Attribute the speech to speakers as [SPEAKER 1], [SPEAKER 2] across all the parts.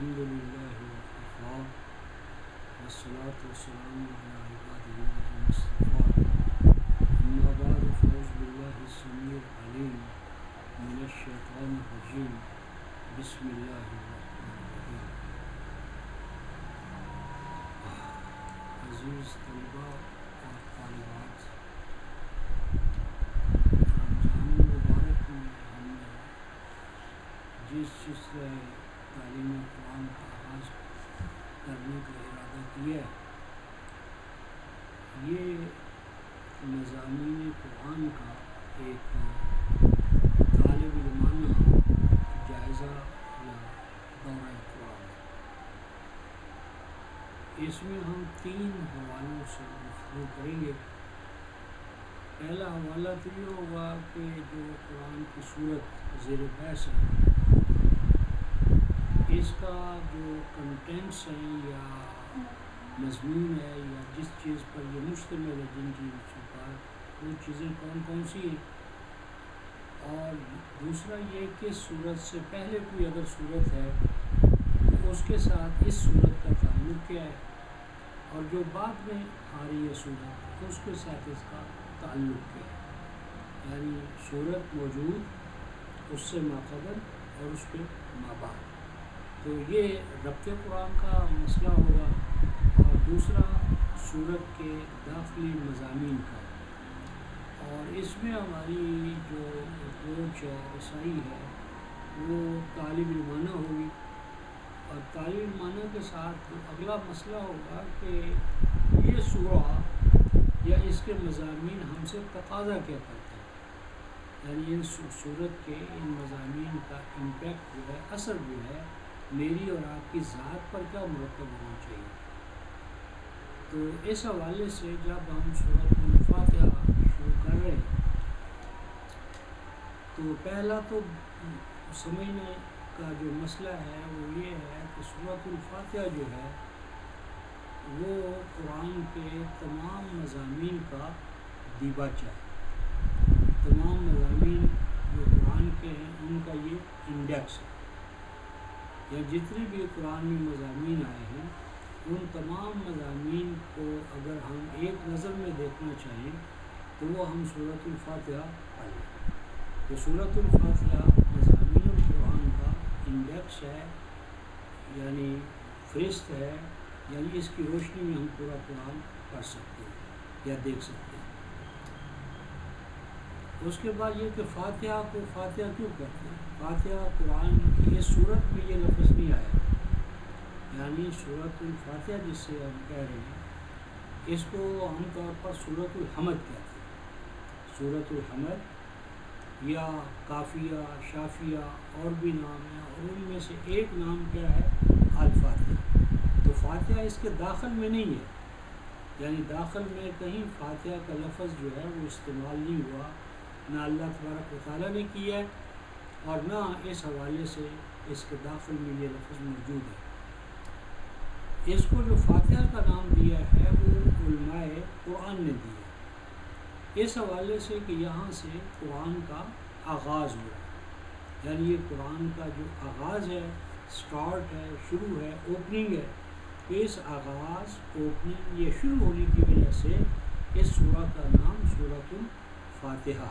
[SPEAKER 1] الحمد لله وكفى والصلاة والسلام على عباده الذين اصطفى أما بعد فأعوذ بالله السميع العليم من الشيطان الرجيم بسم الله الرحمن الرحيم. عزیز طلباء اور طالبات، رمضان المبارک میں ہم نے جس سلسلہ تعلیم قرآن کا آغاز کرنے کا ارادہ کیا ہے، یہ مضامین قرآن کا ایک طالب علمانہ جائزہ یا دورہ قرآن ہے۔ اس میں ہم 3 حوالوں سے گفتگو کریں گے۔ پہلا حوالہ تو یہ ہوگا کہ جو قرآن کی صورت زیر بحث ہے، اس کا جو کنٹینٹس ہیں یا مضمون ہے یا جس چیز پر یہ مشتمل ہے، جن چیزوں پر وہ چیزیں کون کون سی ہیں، اور دوسرا یہ کہ صورت سے پہلے کوئی اگر صورت ہے تو اس کے ساتھ اس صورت کا تعلق کیا ہے، اور جو بعد میں آ رہی ہے صورت اس کے ساتھ اس کا تعلق کیا ہے، یعنی صورت موجود اس سے ماقبل اور اس کے مابعد۔ تو یہ ربط قرآن کا مسئلہ ہوگا، اور دوسرا صورت کے داخلی مضامین کا، اور اس میں ہماری جو اپروچ ہے رسائی ہے وہ طالب علمانہ ہوگی، اور طالب علمانہ کے ساتھ اگلا مسئلہ ہوگا کہ یہ سورہ یا اس کے مضامین ہم سے تقاضا کیا کرتے ہیں، یعنی ان صورت کے ان مضامین کا امپیکٹ جو ہے، اثر جو ہے میری اور آپ کی ذات پر کیا مرتب ہونا چاہیے۔ تو اس حوالے سے جب ہم سورۃ الفاتحہ شروع کر رہے ہیں تو پہلا تو سمجھنے کا جو مسئلہ ہے وہ یہ ہے کہ سورۃ الفاتحہ جو ہے وہ قرآن کے تمام مضامین کا دیباچہ ہے۔ تمام مضامین جو قرآن کے ہیں ان کا یہ انڈیکس ہے، یا جتنے بھی قرآن میں مضامین آئے ہیں ان تمام مضامین کو اگر ہم ایک نظر میں دیکھنا چاہیں تو وہ ہم سورۃ الفاتحہ پڑھیں۔ تو سورۃ الفاتحہ مضامین القرآن کا انڈیکس ہے، یعنی فہرست ہے، یعنی اس کی روشنی میں ہم پورا قرآن پڑھ سکتے ہیں یا دیکھ سکتے ہیں۔ اس کے بعد یہ کہ فاتحہ کو فاتحہ کیوں کہتے ہیں؟ فاتحہ قرآن کی اس صورت میں یہ لفظ نہیں آیا، یعنی سورۃ الفاتحہ جس سے ہم کہہ رہے ہیں اس کو عام طور پر سورۃ الحمد کہتے ہیں۔ سورۃ الحمد یا کافیہ، شافیہ اور بھی نام ہیں، اور ان میں سے ایک نام کیا ہے؟ الفاتحہ۔ تو فاتحہ اس کے داخل میں نہیں ہے، یعنی داخل میں کہیں فاتحہ کا لفظ جو ہے وہ استعمال نہیں ہوا، نہ اللہ تبارک و تعالیٰ نے کیا ہے اور نہ اس حوالے سے اس کے داخل میں یہ لفظ موجود ہے۔ اس کو جو فاتحہ کا نام دیا ہے وہ علماء قرآن نے دیا ہے، اس حوالے سے کہ یہاں سے قرآن کا آغاز ہوا، یعنی یہ قرآن کا جو آغاز ہے، سٹارٹ ہے، شروع ہے، اوپننگ ہے۔ تو اس آغاز، اوپننگ، یہ شروع ہونے کی وجہ سے اس سورہ کا نام سورۃ الفاتحہ،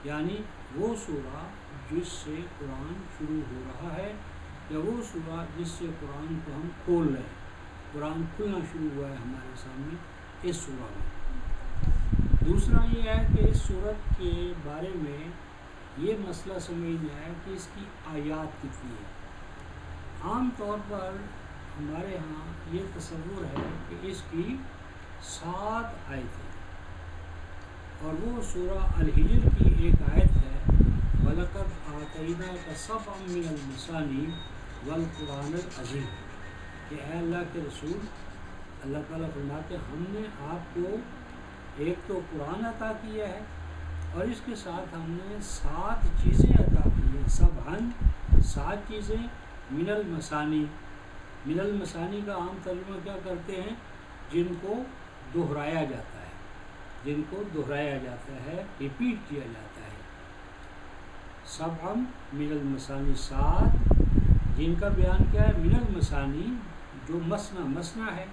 [SPEAKER 1] یعنی وہ سورہ جس سے قرآن شروع ہو رہا ہے، یا وہ سورہ جس سے قرآن کو ہم کھول رہے ہیں۔ قرآن کھلنا شروع ہوا ہے ہمارے سامنے اس سورہ میں۔ دوسرا یہ ہے کہ اس سورت کے بارے میں یہ مسئلہ سمجھنا ہے کہ اس کی آیات کتنی ہے۔ عام طور پر ہمارے ہاں یہ تصور ہے کہ اس کی 7 آیتیں، اور وہ سورہ الحجر کی ایک آیت ہے، وَلَقَدْ آتَيْنَاكَ سَبْعًا مِّنَ الْمَثَانِي وَالْقُرْآنِ الْعَظِيمِ، کہ اے اللہ کے رسول، اللہ تعالیٰ فرماتے ہیں ہم نے آپ کو ایک تو قرآن عطا کیا ہے، اور اس کے ساتھ ہم نے 7 چیزیں عطا کی ہیں، سبعاً 7 چیزیں، من المثانی۔ من المثانی کا عام ترجمہ کیا کرتے ہیں؟ جن کو دہرایا جاتا ہے، جن کو دہرایا جاتا ہے، ریپیٹ کیا جاتا ہے۔ سبعاً من المثانی 7، جن کا بیان کیا ہے من المثانی، جو مسنا ہے،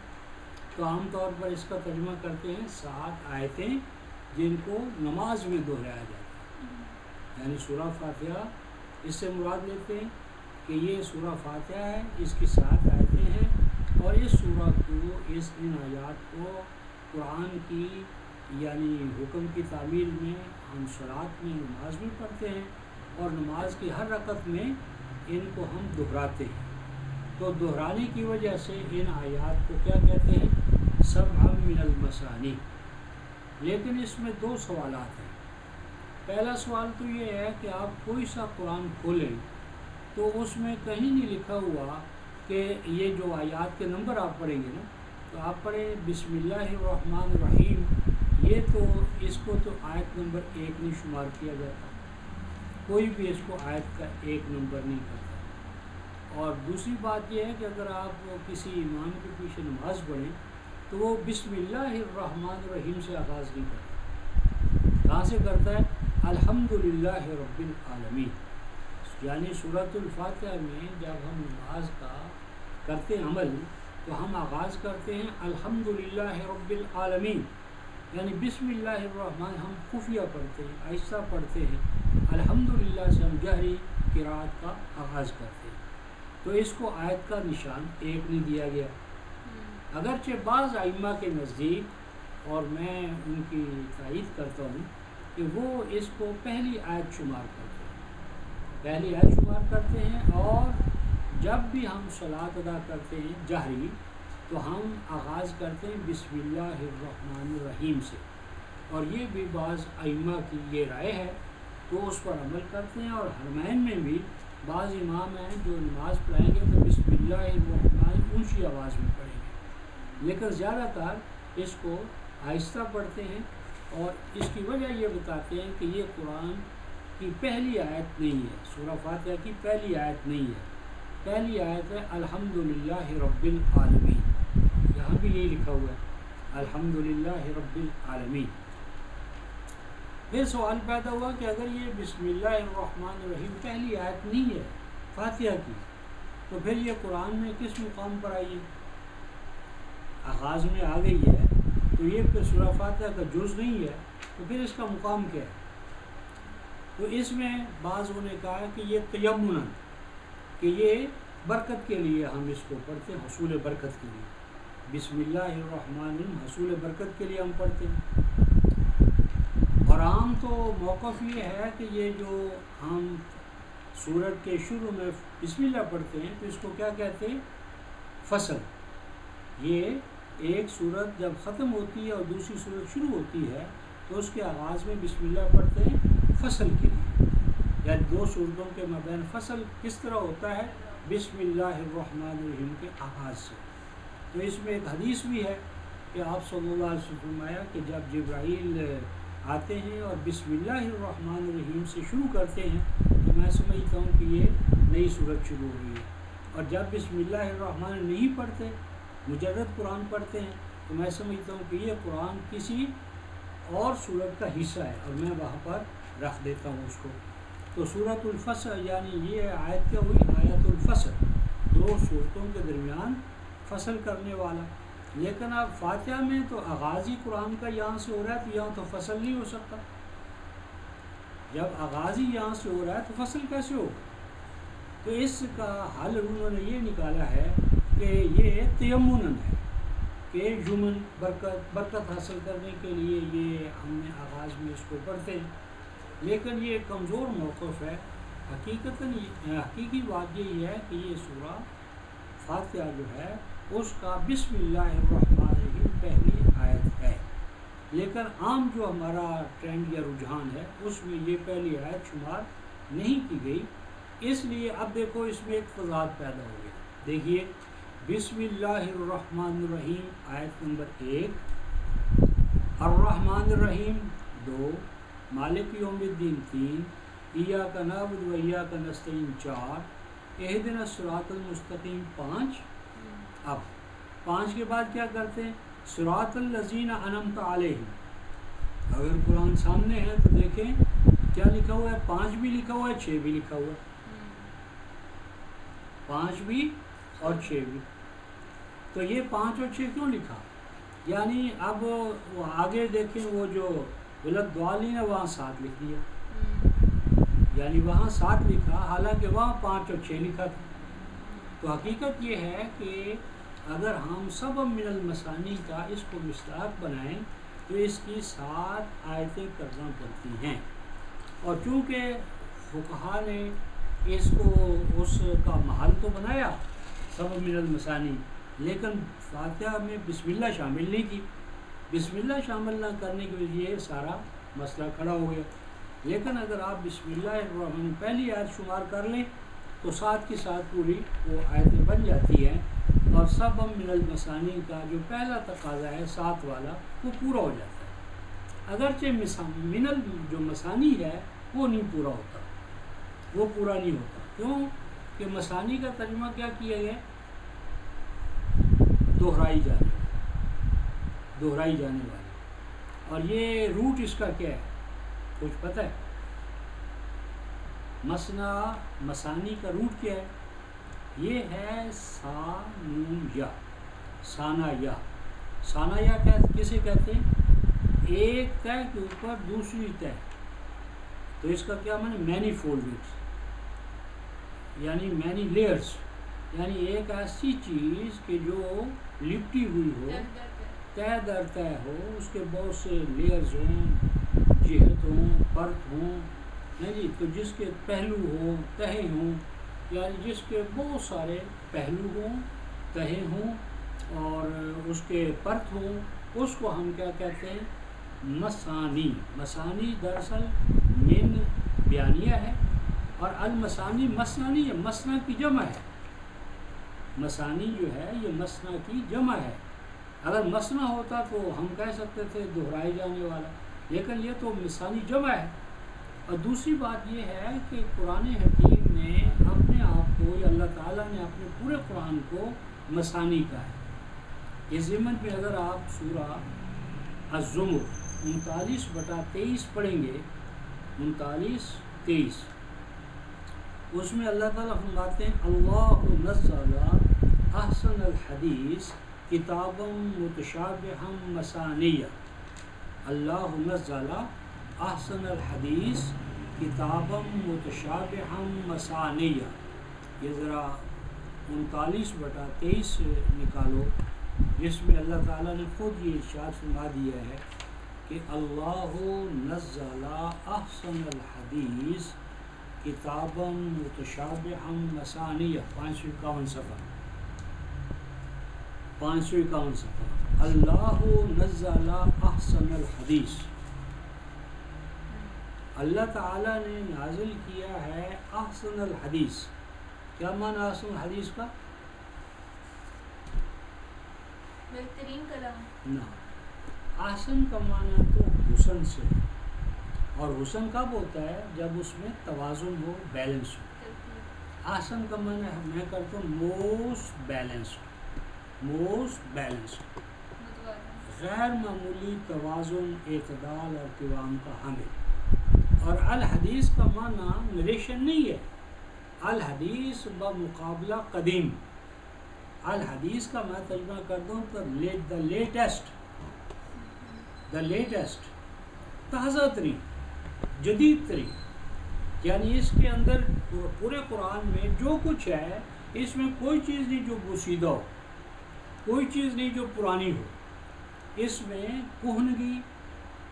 [SPEAKER 1] تو عام طور پر اس کا ترجمہ کرتے ہیں 7 آیتیں جن کو نماز میں دہرایا جاتا ہے، یعنی سورہ فاتحہ اس سے مراد لیتے ہیں کہ یہ سورہ فاتحہ ہے، اس کی 7 آیتیں ہیں، اور اس سورہ کو ان آیات کو قرآن کی یعنی حکم کی تعمیل میں ہم صلاۃ میں نماز میں پڑھتے ہیں، اور نماز کی ہر رکعت میں ان کو ہم دہراتے ہیں۔ تو دہرانے کی وجہ سے ان آیات کو کیا کہتے ہیں؟ سبع من المثانی۔ لیکن اس میں 2 سوالات ہیں۔ پہلا سوال تو یہ ہے کہ آپ کوئی سا قرآن کھولیں تو اس میں کہیں نہیں لکھا ہوا کہ یہ جو آیات کے نمبر آپ پڑھیں گے نا، تو آپ پڑھیں بسم اللہ الرحمن الرحیم، یہ تو اس کو تو آیت نمبر 1 نہیں شمار کیا جاتا، کوئی بھی اس کو آیت کا 1 نمبر نہیں کرتا۔ اور دوسری بات یہ ہے کہ اگر آپ کسی امام کے پیچھے نماز پڑھیں تو وہ بسم اللہ الرحمن الرحیم سے آغاز نہیں کرتا، کہاں سے کرتا ہے؟ الحمدللہ رب العالمین۔ یعنی سورۃ الفاتحہ میں جب ہم نماز کا کرتے عمل تو ہم آغاز کرتے ہیں الحمدللہ رب العالمین، یعنی بسم اللہ الرحمن ہم خفیہ پڑھتے ہیں، آہستہ پڑھتے ہیں، الحمدللہ سے ہم جہری قرأت کا آغاز کرتے ہیں، تو اس کو آیت کا نشان 1 نہیں دیا گیا۔ اگرچہ بعض ائمہ کے نزدیک، اور میں ان کی تائید کرتا ہوں، کہ وہ اس کو پہلی آیت شمار کرتے ہیں، اور جب بھی ہم صلاۃ ادا کرتے ہیں جہری تو ہم آغاز کرتے ہیں بسم اللہ الرحمن الرحیم سے، اور یہ بھی بعض ائمہ کی یہ رائے ہے، تو اس پر عمل کرتے ہیں۔ اور حرمین میں بھی بعض امام ہیں جو نماز پڑھائیں گے تو بسم اللہ الرحمن اونچی آواز میں پڑھیں گے، لیکن زیادہ تر اس کو آہستہ پڑھتے ہیں، اور اس کی وجہ یہ بتاتے ہیں کہ یہ قرآن کی پہلی آیت نہیں ہے، سورہ فاتحہ کی پہلی آیت نہیں ہے، پہلی آیت ہے الحمدللہ رب العالمین، یہاں بھی یہی لکھا ہوا ہے الحمدللہ رب العالمین۔ پھر سوال پیدا ہوا کہ اگر یہ بسم اللہ الرحمن الرحیم پہلی آیت نہیں ہے فاتحہ کی، تو پھر یہ قرآن میں کس مقام پر آئی ہے؟ آغاز میں آ گئی ہے تو یہ پھر سورہ فاتحہ کا جز نہیں ہے، تو پھر اس کا مقام کیا ہے؟ تو اس میں بعضوں نے کہا کہ یہ تیمنا، کہ یہ برکت کے لیے ہم اس کو پڑھتے ہیں، حصول برکت کے لیے، بسم اللہ الرحمن الرحیم حصول برکت کے لیے ہم پڑھتے ہیں۔ اور عام تو موقف یہ ہے کہ یہ جو ہم سورت کے شروع میں بسم اللہ پڑھتے ہیں تو اس کو کیا کہتے ہیں؟ فصل۔ یہ ایک سورت جب ختم ہوتی ہے اور دوسری سورت شروع ہوتی ہے تو اس کے آغاز میں بسم اللہ پڑھتے ہیں فصل کے لیے، یعنی 2 سورتوں کے مابین فصل کس طرح ہوتا ہے؟ بسم اللہ الرحمن الرحیم کے آغاز سے۔ تو اس میں ایک حدیث بھی ہے کہ آپ صلی اللہ علیہ وسلم فرمایا کہ جب جبرائیل آتے ہیں اور بسم اللہ الرحمن الرحیم سے شروع کرتے ہیں تو میں سمجھتا ہوں کہ یہ نئی سورت شروع ہو رہی ہے، اور جب بسم اللہ الرحمن نہیں پڑھتے، مجرد قرآن پڑھتے ہیں، تو میں سمجھتا ہوں کہ یہ قرآن کسی اور سورت کا حصہ ہے، اور میں وہاں پر رکھ دیتا ہوں اس کو۔ تو سورۃ الفصل یعنی یہ آیت کیا ہوئی؟ آیت الفصل، 2 سورتوں کے درمیان فصل کرنے والا۔ لیکن اب فاتحہ میں تو آغاز ہی قرآن کا یہاں سے ہو رہا ہے، تو یہاں تو فصل نہیں ہو سکتا، جب آغاز ہی یہاں سے ہو رہا ہے تو فصل کیسے ہوگا؟ تو اس کا حل انہوں نے یہ نکالا ہے کہ یہ تیمنن ہے، کہ یمن برکت حاصل کرنے کے لیے یہ ہم نے آغاز میں اس کو پڑھتے ہیں، لیکن یہ کمزور موقف ہے۔ حقیقی بات یہی ہے کہ یہ سورہ فاتحہ جو ہے اس کا بسم اللہ الرحمن الرحیم پہلی آیت ہے، لیکن عام جو ہمارا ٹرینڈ یا رجحان ہے اس میں یہ پہلی آیت شمار نہیں کی گئی۔ اس لیے اب دیکھو اس میں ایک تضاد پیدا ہو گیا۔ دیکھیے بسم اللہ الرحمن الرحیم آیت نمبر 1، الرحمن الرحیم 2، مالک یوم الدین 3، ایاک نعبد و ایاک نستعین 4، اہدنا الصراط المستقیم 5۔ اب 5 کے بعد کیا کرتے ہیں؟ صراط الذین انعمت علیہم۔ اگر قرآن سامنے ہے تو دیکھیں کیا لکھا ہوا ہے، 5 بھی لکھا ہوا ہے، 6 بھی لکھا ہوا ہے۔ 5 بھی اور 6 بھی. تو یہ 5 اور 6 کیوں لکھا؟ یعنی اب وہ آگے دیکھیں وہ جو ولد دعالین ہے وہاں 7 لکھ دیا، یعنی وہاں 7 لکھا حالانکہ وہاں 5 اور 6 لکھا تھا. تو حقیقت یہ ہے کہ اگر ہم سبب من المثانی کا اس کو مصداق بنائیں تو اس کی 7 آیتیں کرنا پڑتی ہیں. اور چونکہ فقہا نے اس کو اس کا محل تو بنایا سبب من المثانی، لیکن فاتحہ میں بسم اللہ شامل نہیں کی. بسم اللہ شامل نہ کرنے کی وجہ یہ سارا مسئلہ کھڑا ہو گیا. لیکن اگر آپ بسم اللہ الرحمن پہلی آیت شمار کر لیں تو 7 کی 7 پوری وہ آیتیں بن جاتی ہیں، اور سبب من المثانی کا جو پہلا تقاضا ہے 7 والا وہ پورا ہو جاتا ہے. اگرچہ من جو مثانی ہے وہ نہیں پورا ہوتا، وہ پورا نہیں ہوتا. کیوں کہ مثانی کا ترجمہ کیا کیا گیا؟ دہرائی جانے والی. اور یہ روٹ اس کا کیا ہے کچھ پتہ ہے؟ مثانی کا روٹ کیا ہے؟ یہ ہے ثانیہ. ثانیہ کسے کہتے ہیں؟ ایک تہ کے اوپر دوسری تہ. تو اس کا کیا معنی؟ مینی فولڈز، یعنی مینی لیئرز، یعنی ایک ایسی چیز کہ جو لپٹی ہوئی ہو، تہ در تہ ہو، اس کے بہت سے لیئرز ہوں، جہت ہوں، پرت ہوں، جی، تو جس کے پہلو ہوں، تہیں ہوں، یعنی جس کے بہت سارے پہلو ہوں، تہیں ہوں اور اس کے پرت ہوں، اس کو ہم کیا کہتے ہیں؟ مثانی. مثانی دراصل من بیانیہ ہے، اور المثانی مثنا نہیں ہے، مثنا کی جمع ہے. مثانی جو ہے یہ مثنا کی جمع ہے. اگر مثنا ہوتا تو ہم کہہ سکتے تھے دہرائے جانے والا، لیکن یہ تو مثانی جمع ہے. اور دوسری بات یہ ہے کہ قرآن حکیم نے اپنے آپ کو، یا اللہ تعالیٰ نے اپنے پورے قرآن کو مثانی کہا ہے. اس ضمن میں اگر آپ سورہ الزمر 39/23 پڑھیں گے، 39-23، اس میں اللہ تعالیٰ فرماتے ہیں اللہ نزل احسن الحدیث کتابا متشابہا مثانیہ. اللہ نزل احسن الحدیث کتابا متشابہا مثانیہ. یہ ذرا 39/23 نکالو، جس میں اللہ تعالیٰ نے خود یہ ارشاد فرما دیا ہے کہ اللہ نزل احسن الحدیث کتابا متشابہا مثانیہ. 551 صفحہ. اللہ نزل احسن الحدیث، اللہ تعالیٰ نے نازل کیا ہے احسن الحدیث. کیا معنی احسن الحدیث کا؟
[SPEAKER 2] بہترین کلام.
[SPEAKER 1] نہ، احسن کا معنی تو حسن سے ہے، اور حسن کب ہوتا ہے؟ جب اس میں توازن ہو، بیلنس ہو. احسن کا معنی میں کرتا ہوں موسٹ بیلنس، غیر معمولی توازن، اعتدال اور قوام کا حامل. اور الحدیث کا معنی نریشن نہیں ہے. الحدیث بمقابلہ قدیم. الحدیث کا میں ترجمہ کرتا ہوں تو دا لیٹسٹ، تازہ ترین، جدید ترین. یعنی اس کے اندر پورے قرآن میں جو کچھ ہے، اس میں کوئی چیز نہیں جو پوشیدہ ہو، کوئی چیز نہیں جو پرانی ہو. اس میں کہنگی،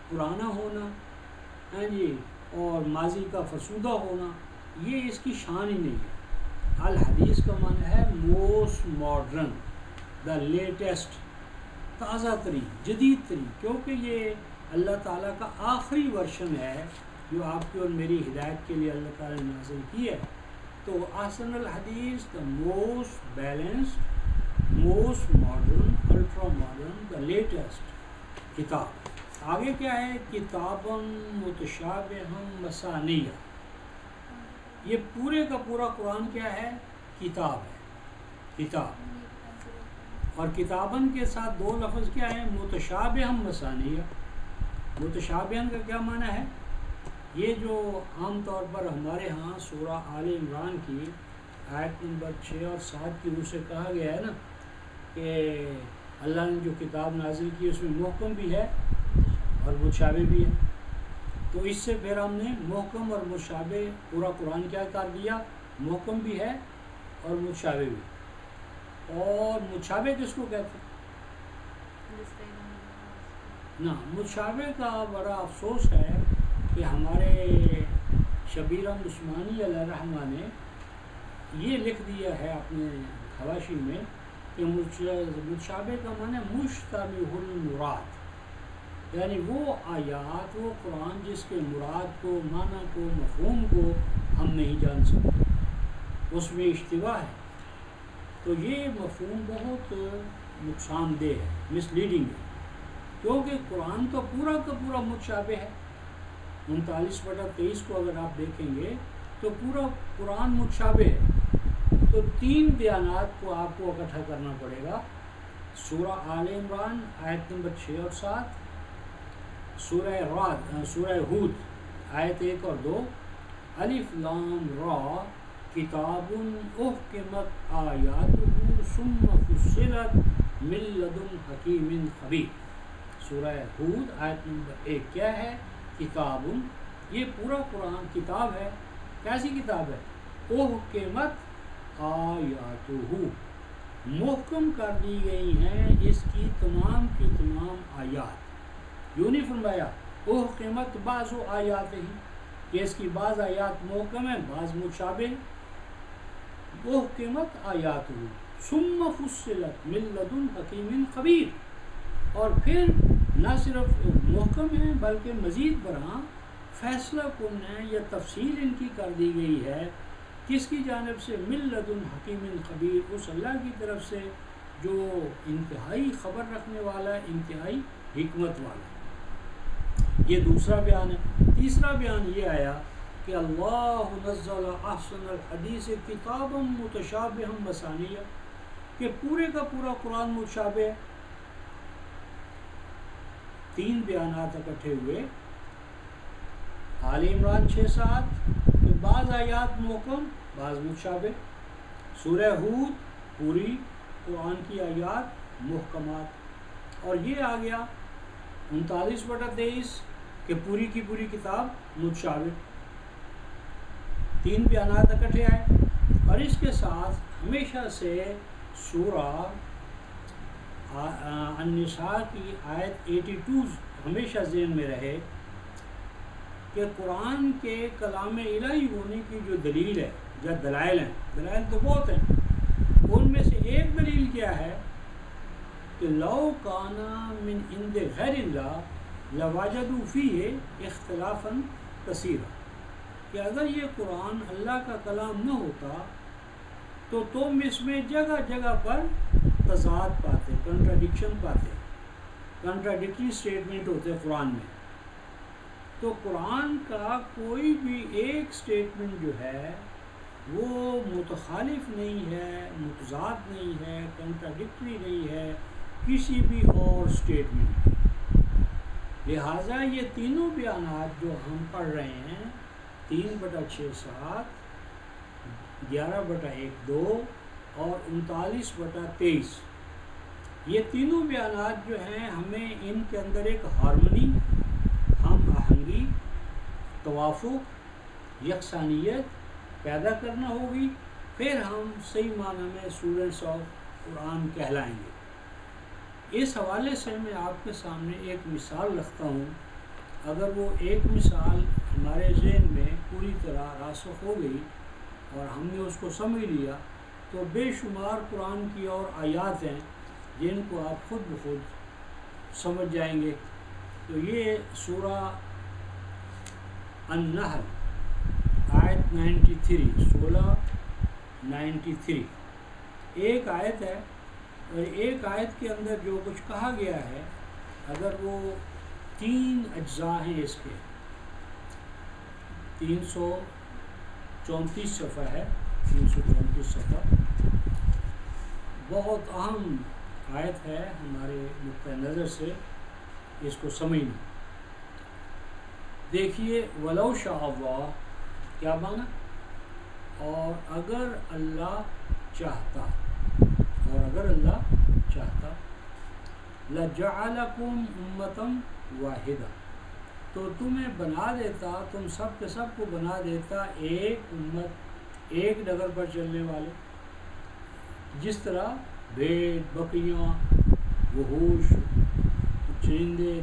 [SPEAKER 1] پرانا ہونا، ہاں جی، اور ماضی کا فرسودہ ہونا، یہ اس کی شان ہی نہیں ہے. الحدیث کا معنی ہے موسٹ ماڈرن، دا لیٹسٹ، تازہ ترین، جدید ترین، کیونکہ یہ اللہ تعالیٰ کا آخری ورشن ہے جو آپ کی اور میری ہدایت کے لیے اللہ تعالیٰ نے نازل کی ہے. تو احسن الحدیث the most balanced, most modern, ultra modern, the latest کتاب. آگے کیا ہے؟ کتابا متشابہا مثانیہ. یہ پورے کا پورا قرآن کیا ہے؟ کتاب ہے، کتاب. اور کتاباً کے ساتھ دو لفظ کیا ہیں؟ متشابہا مثانیہ. متشابہاً کا کیا معنی ہے؟ یہ جو عام طور پر ہمارے ہاں سورہ آل عمران کی آیت نمبر 6 اور 7 کی روح سے کہا گیا ہے نا کہ اللہ نے جو کتاب نازل کی اس میں محکم بھی ہے اور متشابہ بھی ہے. تو اس سے پھر ہم نے محکم اور متشابہ پورا قرآن کیا کر دیا, محکم بھی ہے اور متشابہ بھی. اور متشابہ کس کو کہتے ہیں؟ نا متشابہ کا بڑا افسوس ہے کہ ہمارے شبیر احمد عثمانی علیہ رحمہ نے یہ لکھ دیا ہے اپنے حواشی میں کہ متشابہ کا معنی مشتبہ المراد, یعنی وہ آیات وہ قرآن جس کے مراد کو, معنی کو, مفہوم کو ہم نہیں جان سکتے, اس میں اشتباہ ہے. تو یہ مفہوم بہت نقصان دہ ہے, مس لیڈنگ ہے, کیونکہ قرآن تو پورا کا پورا متشابہ ہے. 39/23 کو اگر آپ دیکھیں گے تو پورا قرآن متشابہ ہے. تو 3 بیانات کو آپ کو اکٹھا کرنا پڑے گا. سورہ آل عمران آیت نمبر 6 اور 7, سورہ ہود آیت 1 اور 2, الف لام را کتاب احکمت آیاتہ ثم فصلت من لدن حکیم خبیر. سورہ ہود آیت نمبر 1 کیا ہے؟ کتاب. یہ پورا قرآن کتاب ہے. کیسی کتاب ہے؟ احکمت آیاتہ, محکم کر دی گئی ہیں اس کی تمام آیات. یوں نہیں فرمایا احکمت بعض آیات ہی کہ اس کی بعض آیات محکم ہیں بعض متشابہ. احکمت آیاتہ ثم فصلت من لدن حکیم خبیر. اور پھر نہ صرف محکم ہیں بلکہ مزید برآں فیصلہ کن ہے یا تفصیل ان کی کر دی گئی ہے. کس کی جانب سے؟ من لدن حکیم خبیر, اس اللہ کی طرف سے جو انتہائی خبر رکھنے والا, انتہائی حکمت والا. یہ دوسرا بیان ہے. تیسرا بیان یہ آیا کہ اللہ نزل احسن الحدیث کتابا متشابہا مثانیہ, کہ پورے کا پورا قرآن متشابہ ہے. 3 بیانات اکٹھے ہوئے. آل عمران 6-7 کہ بعض آیات محکم بعض متشابہ. سورہ ہود پوری قرآن کی آیات محکمات. اور یہ آ گیا 39/23 کہ پوری کی پوری کتاب متشابہ. 3 بیانات اکٹھے آئے. اور اس کے ساتھ ہمیشہ سے سورہ النساء کی آیت 82 ہمیشہ ذہن میں رہے کہ قرآن کے کلام الہی ہونے کی جو دلیل ہے, جو دلائل ہیں, دلائل تو بہت ہیں, ان میں سے ایک دلیل کیا ہے کہ لو کان من عند غیر اللہ لوجدوا فیہ اختلافا کثیرا, کہ اگر یہ قرآن اللہ کا کلام نہ ہوتا تو تم اس میں جگہ جگہ پر تضاد پاتے, کنٹراڈکشن پاتے, کنٹراڈکٹری سٹیٹمنٹ ہوتے قرآن میں. تو قرآن کا کوئی بھی ایک سٹیٹمنٹ جو ہے وہ متخالف نہیں ہے, متضاد نہیں ہے, کنٹراڈکٹری نہیں ہے کسی بھی اور سٹیٹمنٹ. لہٰذا یہ تینوں بیانات جو ہم پڑھ رہے ہیں 3/6-7, 11/1-2 اور 39/23, یہ تینوں بیانات جو ہیں ہمیں ان کے اندر ایک ہارمنی, ہم آہنگی, توافق, یکسانیت پیدا کرنا ہوگی. پھر ہم صحیح معنی میں اسٹوڈنٹس آف قرآن کہلائیں گے. اس حوالے سے میں آپ کے سامنے ایک مثال رکھتا ہوں. اگر وہ ایک مثال ہمارے ذہن میں پوری طرح راسخ ہو گئی اور ہم نے اس کو سمجھ لیا تو بے شمار قرآن کی اور آیات ہیں جن کو آپ خود بخود سمجھ جائیں گے. تو یہ سورہ النحل آیت 93 16-93 ایک آیت ہے. اور ایک آیت کے اندر جو کچھ کہا گیا ہے, اگر وہ 3 اجزاء ہیں اس کے, 334 صفحہ ہے, 334 صفحہ, بہت اہم آیت ہے ہمارے نقطۂ نظر سے اس کو سمجھنا. دیکھیے ولو شاء اللہ کیا معنی؟ اور اگر اللہ چاہتا لَجَعَلَكُمْ أُمَّةً وَاحِدَةً، تو تمہیں بنا دیتا، تم سب کے سب کو بنا دیتا ایک امت، ایک ڈگر پر چلنے والے، جس طرح بھیڑ بکریاں وحوش چرندے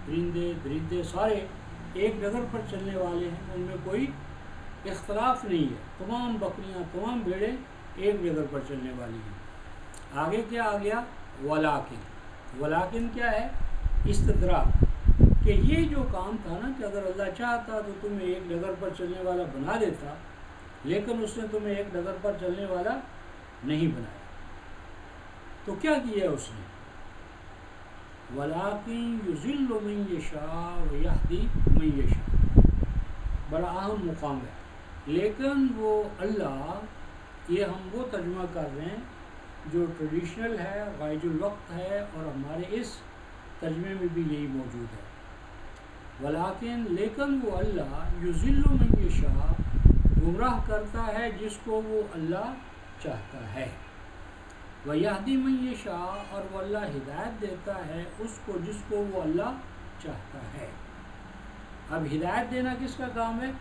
[SPEAKER 1] پرندے درندے سارے ایک ڈگر پر چلنے والے ہیں، ان میں کوئی اختلاف نہیں ہے، تمام بکریاں تمام بھیڑیں ایک ڈگر پر چلنے والی ہیں۔ آگے کیا آ گیا؟ ولیکن کیا ہے؟ استدراک، کہ یہ جو کام تھا نا کہ اگر اللہ چاہتا تو تمہیں ایک ڈگر پر چلنے والا بنا دیتا، لیکن اس نے تمہیں ایک ڈگر پر چلنے والا نہیں بنایا، تو کیا کیا اس نے؟ وَلَٰكِن يُضِلُّ مَن يَشَاءُ وَيَهْدِي مَن يَشَاءُ، بڑا اہم مقام ہے۔ لیکن وہ اللہ، یہ ہم وہ ترجمہ کر رہے ہیں جو ٹریڈیشنل ہے، غائج الوقت ہے، اور ہمارے اس ترجمے میں بھی یہی موجود ہے۔ لیکن وہ اللہ یضل من یشاء، گمراہ کرتا ہے جس کو وہ اللہ چاہتا ہے، ویہدی من یشاء، اور وہ اللہ ہدایت دیتا ہے اس کو جس کو وہ اللہ چاہتا ہے۔ اب ہدایت دینا کس کا کام ہے؟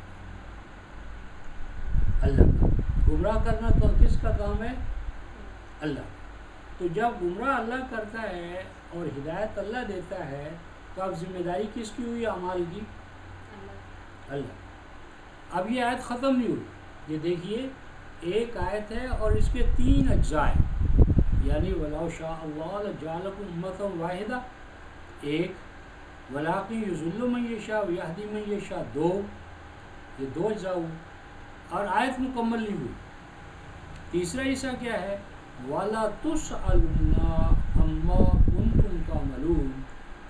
[SPEAKER 1] اللہ کا۔ گمراہ کرنا تو کس کا کام ہے؟ اللہ۔ تو جب گمراہ اللہ کرتا ہے اور ہدایت اللہ دیتا ہے تو اب ذمہ داری کس کی ہوئی اعمال کی؟ اللہ۔ اب یہ آیت ختم نہیں ہوئی، یہ دیکھیے ایک آیت ہے اور اس کے 3 اجزاء ہیں، یعنی وَلَوْ شَاءَ اللَّهُ لَجَعَلَكُمْ أُمَّةً وَاحِدَةً ایک، وَلَٰكِن يُضِلُّ مَن يَشَاءُ وَيَهْدِي مَن يَشَاء 2، یہ 2 اجزاء ہوئے، اور آیت مکمل نہیں ہوئی۔ تیسرا حصہ کیا ہے؟ وَلَا تُسْأَلُنَّ عَمَّا كُنتُمْ تَعْمَلُونَ،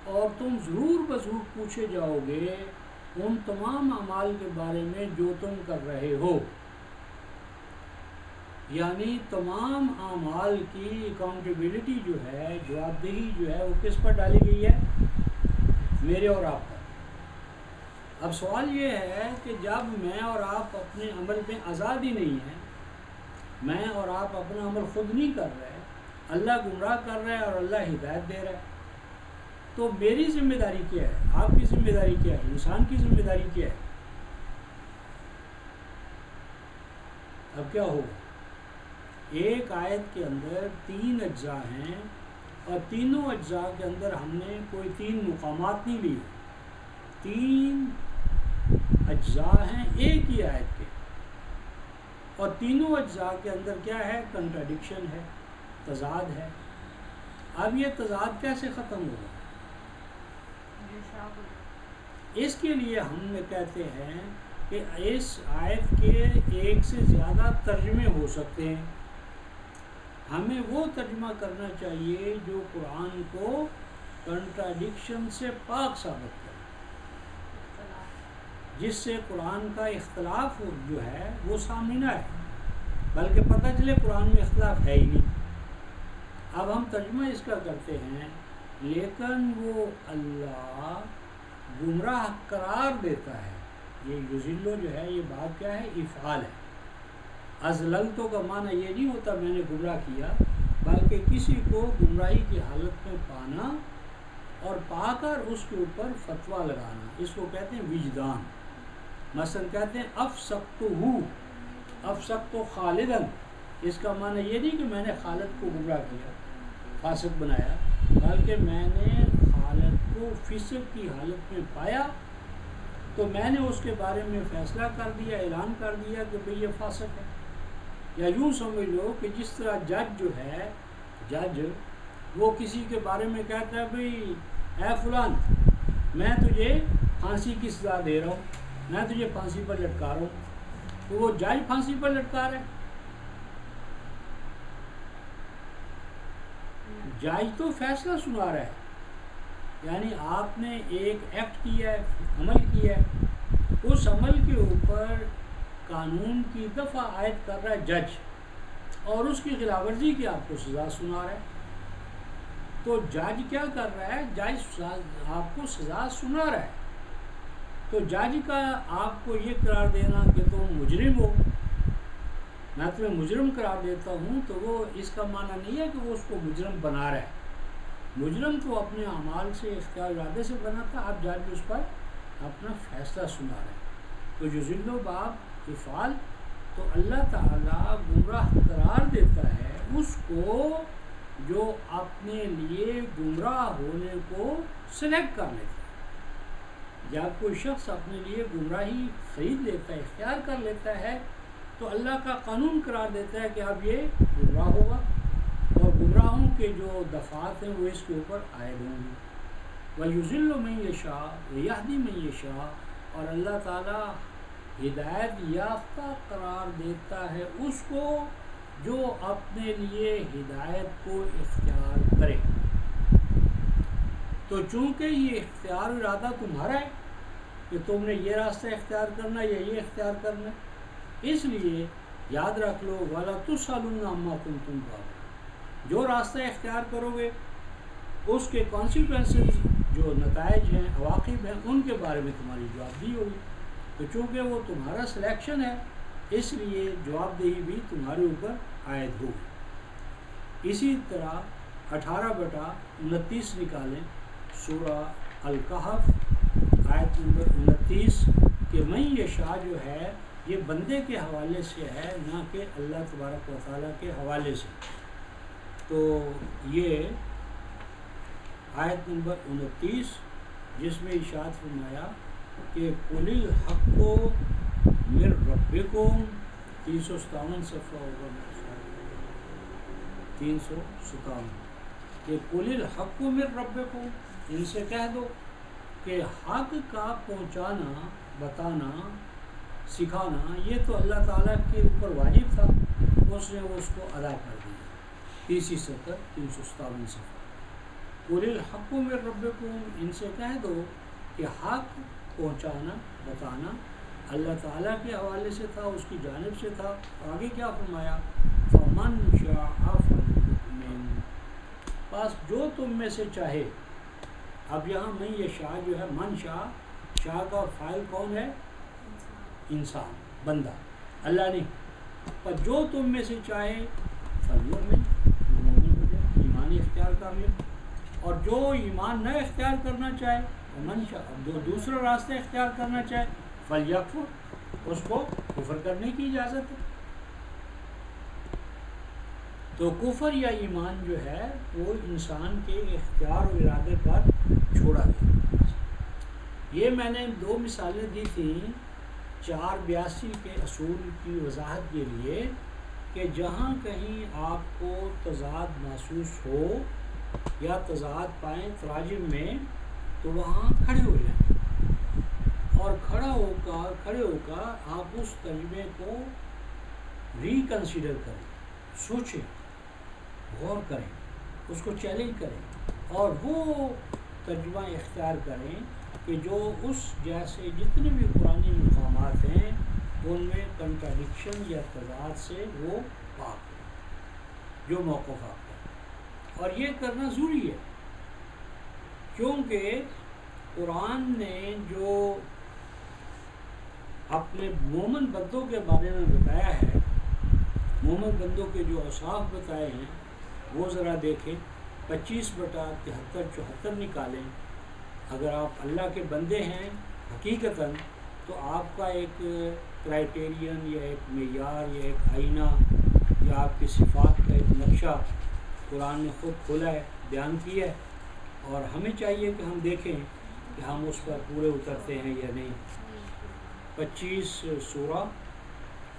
[SPEAKER 1] اور تم ضرور بضرور پوچھے جاؤ گے ان تمام اعمال کے بارے میں جو تم کر رہے ہو، یعنی تمام اعمال کی اکاؤنٹیبلٹی جو ہے، جواب دہی جو ہے، وہ کس پر ڈالی گئی ہے؟ میرے اور آپ پر۔ اب سوال یہ ہے کہ جب میں اور آپ اپنے عمل میں آزاد ہی نہیں ہیں، میں اور آپ اپنا عمل خود نہیں کر رہے، اللہ گمراہ کر رہا ہے اور اللہ ہدایت دے رہا ہے، تو میری ذمہ داری کیا ہے؟ آپ کی ذمہ داری کیا ہے؟ انسان کی ذمہ داری کیا ہے؟ اب کیا ہوگا؟ ایک آیت کے اندر 3 اجزاء ہیں، اور تینوں اجزاء کے اندر ہم نے کوئی 3 مقامات نہیں لیے، 3 اجزاء ہیں ایک ہی آیت کے، اور تینوں اجزاء کے اندر کیا ہے؟ کنٹراڈکشن ہے، تضاد ہے۔ اب یہ تضاد کیسے ختم ہوگا؟ اس کے لیے ہم نے کہتے ہیں کہ اس آیت کے ایک سے زیادہ ترجمے ہو سکتے ہیں، ہمیں وہ ترجمہ کرنا چاہیے جو قرآن کو کنٹراڈکشن سے پاک ثابت کرے، جس سے قرآن کا اختلاف جو ہے وہ سامنے نہ آئے، بلکہ پتہ چلے قرآن میں اختلاف ہے ہی نہیں۔ اب ہم ترجمہ اس کا کرتے ہیں، لیکن وہ اللہ گمراہ قرار دیتا ہے۔ یہ یضلو جو ہے، یہ بات کیا ہے؟ افعال ہے۔ ازللتو کا معنی یہ نہیں ہوتا میں نے گمراہ کیا، بلکہ کسی کو گمراہی کی حالت میں پانا اور پا کر اس کے اوپر فتویٰ لگانا، اس کو کہتے ہیں وجدان۔ مثلا کہتے ہیں افسقتو خالدن، اس کا معنی یہ نہیں کہ میں نے خالد کو گمراہ کیا، فاسق بنایا، بلکہ میں نے خالد کو فسق کی حالت میں پایا تو میں نے اس کے بارے میں فیصلہ کر دیا، اعلان کر دیا کہ بھئی یہ فاسق ہے۔ یا یوں سمجھ لو کہ جس طرح جج جو ہے، جج وہ کسی کے بارے میں کہتا ہے بھئی اے فلان، میں تجھے پھانسی کی سزا دے رہا ہوں، میں تجھے پھانسی پر لٹکا رہا ہوں، تو وہ جج پھانسی پر لٹکا رہا ہے، جج تو فیصلہ سنا رہا ہے، یعنی آپ نے ایک ایکٹ کیا ہے، عمل کیا ہے، اس عمل کے اوپر قانون کی دفعہ عائد کر رہا ہے جج، اور اس کی خلاف ورزی کی آپ کو سزا سنا رہا ہے۔ تو جج کیا کر رہا ہے؟ جج آپ کو سزا سنا رہا ہے، تو جج کا آپ کو یہ قرار دینا کہ تم مجرم ہو، میں تمہیں مجرم قرار دیتا ہوں، تو وہ اس کا معنی نہیں ہے کہ وہ اس کو مجرم بنا رہا ہے. مجرم تو اپنے اعمال سے اختیار ارادے سے بنا تھا، اب جج اس پر اپنا فیصلہ سنا رہے ہیں. تو یضل باب افعال، تو اللہ تعالیٰ گمراہ قرار دیتا ہے اس کو جو اپنے لیے گمراہ ہونے کو سلیکٹ کر لیتا ہے. جب کوئی شخص اپنے لیے گمراہی خرید لیتا ہے، اختیار کر لیتا ہے، تو اللہ کا قانون قرار دیتا ہے کہ اب یہ گمراہ ہوگا، اور گمراہوں کے جو دفعات ہیں وہ اس کے اوپر عائد ہوں گے. وَيُضِلُّ مَن يَشَاءُ وَيَهْدِي مَن يَشَاءُ، اور اللہ تعالیٰ ہدایت یافتہ قرار دیتا ہے اس کو جو اپنے لیے ہدایت کو اختیار کرے. تو چونکہ یہ اختیار ارادہ تمہارا ہے کہ تم نے یہ راستہ اختیار کرنا یا یہ اختیار کرنا، اس لیے یاد رکھ لو وَلَا تُسْأَلُونَ عَمَّا كُنتُمْ تَعْمَلُونَ، جو راستہ اختیار کرو گے اس کے کانسیکوینسز، جو نتائج ہیں، عواقب ہیں، ان کے بارے میں تمہاری جواب دہی ہوگی. تو چونکہ وہ تمہارا سلیکشن ہے، اس لیے جواب دہی بھی تمہارے اوپر عائد ہوگی. اسی طرح 18/29 نکالیں سورہ الکہف آیت نمبر 29 کہ من یشاء جو ہے یہ بندے کے حوالے سے ہے، نہ کہ اللہ تبارک و تعالیٰ کے حوالے سے. تو یہ آیت نمبر 29 جس میں ارشاد فرمایا کہ قُلِ الْحَقُّ مِن رَبِّكُمْ، 357 صفحہ ہوگا، 357، کہ قُلِ الْحَقُّ مِن رَبِّكُمْ، ان سے کہہ دو کہ حق کا پہنچانا، بتانا، سکھانا یہ تو اللہ تعالیٰ کے اوپر واجب تھا، اس نے اس کو ادا کر دیا. تیسری سطر 357 صفحہ. قُلِ الْحَقُّ مِن رَبِّكُمْ، ان سے کہہ دو کہ حق پہنچانا، بتانا اللہ تعالیٰ کے حوالے سے تھا، اس کی جانب سے تھا. آگے کیا فرمایا؟ فَمَن شَاءَ فَلْيُؤْمِن، بس جو تم میں سے چاہے. اب یہاں من یشاء جو ہے، من شاء، شاء کا فاعل کون ہے؟ انسان، بندہ، اللہ نہیں. پر جو تم میں سے چاہے فَلْيُؤْمِن، مومن ہو جائے، ایمان اختیار کر لے. اور جو ایمان نہ اختیار کرنا چاہے، ومن شاء، جو دوسرا راستہ اختیار کرنا چاہے، فَلْيَكْفُرْ، اس کو کفر کرنے کی اجازت ہے. تو کفر یا ایمان جو ہے وہ انسان کے اختیار و ارادے پر چھوڑا گیا. یہ میں نے 2 مثالیں دی تھیں 482 کے اصول کی وضاحت کے لیے کہ جہاں کہیں آپ کو تضاد محسوس ہو یا تضاد پائیں تراجم میں، تو وہاں کھڑے ہو جائیں اور کھڑے ہو کر آپ اس ترجمے کو ریکنسیڈر کریں، سوچیں، غور کریں، اس کو چیلنج کریں اور وہ ترجمہ اختیار کریں کہ جو اس جیسے جتنے بھی قرآنی مقامات ہیں ان میں کنٹراڈکشن یا تضاد سے وہ پاک ہو، جو موقف آپ کا. اور یہ کرنا ضروری ہے کیونکہ قرآن نے جو اپنے مومن بندوں کے بارے میں بتایا ہے، مومن بندوں کے جو اوصاف بتائے ہیں وہ ذرا دیکھیں. 25/73-74 نکالیں. اگر آپ اللہ کے بندے ہیں حقیقتاً تو آپ کا ایک کرائٹیرین یا ایک معیار یا ایک آئینہ یا آپ کی صفات کا ایک نقشہ قرآن نے خود کھولا ہے، بیان کیا ہے، اور ہمیں چاہیے کہ ہم دیکھیں کہ ہم اس پر پورے اترتے ہیں یا نہیں. 25 سورہ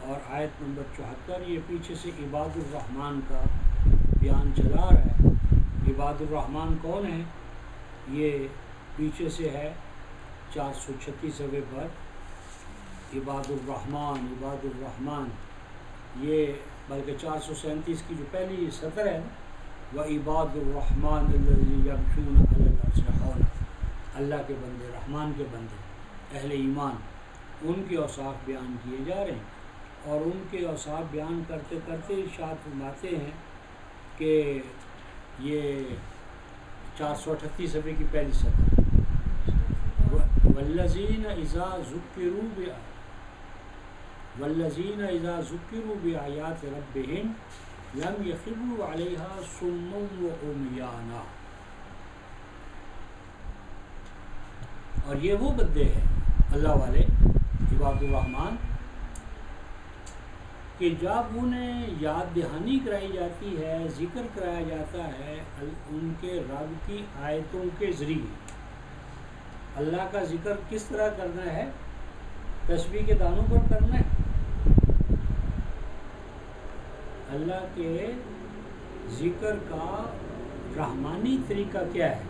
[SPEAKER 1] اور آیت نمبر 74، یہ پیچھے سے عباد الرحمن کا بیان چلا رہا ہے. عباد الرحمن کون ہیں؟ یہ پیچھے سے ہے 436 صفحے پر. عباد الرحمن یہ بلکہ 437 کی جو پہلی سطر ہے، وَعِبَادُ الرَّحْمَنِ الَّذِينَ يَمْشُونَ عَلَى الْأَرْضِ هَوْنًا، اللہ کے بندے، رحمان کے بندے، اہل ایمان، ان کے اوصاف بیان کیے جا رہے ہیں. اور ان کے اوصاف بیان کرتے کرتے ارشاد فرماتے ہیں کہ یہ 438 صفحے کی پہلی سطر، وَالَّذِينَ إِذَا ذُكِّرُوا والذین اذا ذکروا بآیات ربہم لم یخروا علیہا صما وعمیانا. اور یہ وہ بندے ہیں اللہ والے عباد الرحمن کہ جب انہیں یاد دہانی کرائی جاتی ہے، ذکر کرایا جاتا ہے ان کے رب کی آیتوں کے ذریعے. اللہ کا ذکر کس طرح کرنا ہے؟ تسبیح کے دانوں پر کرنا ہے. اللہ کے ذکر کا رحمانی طریقہ کیا ہے؟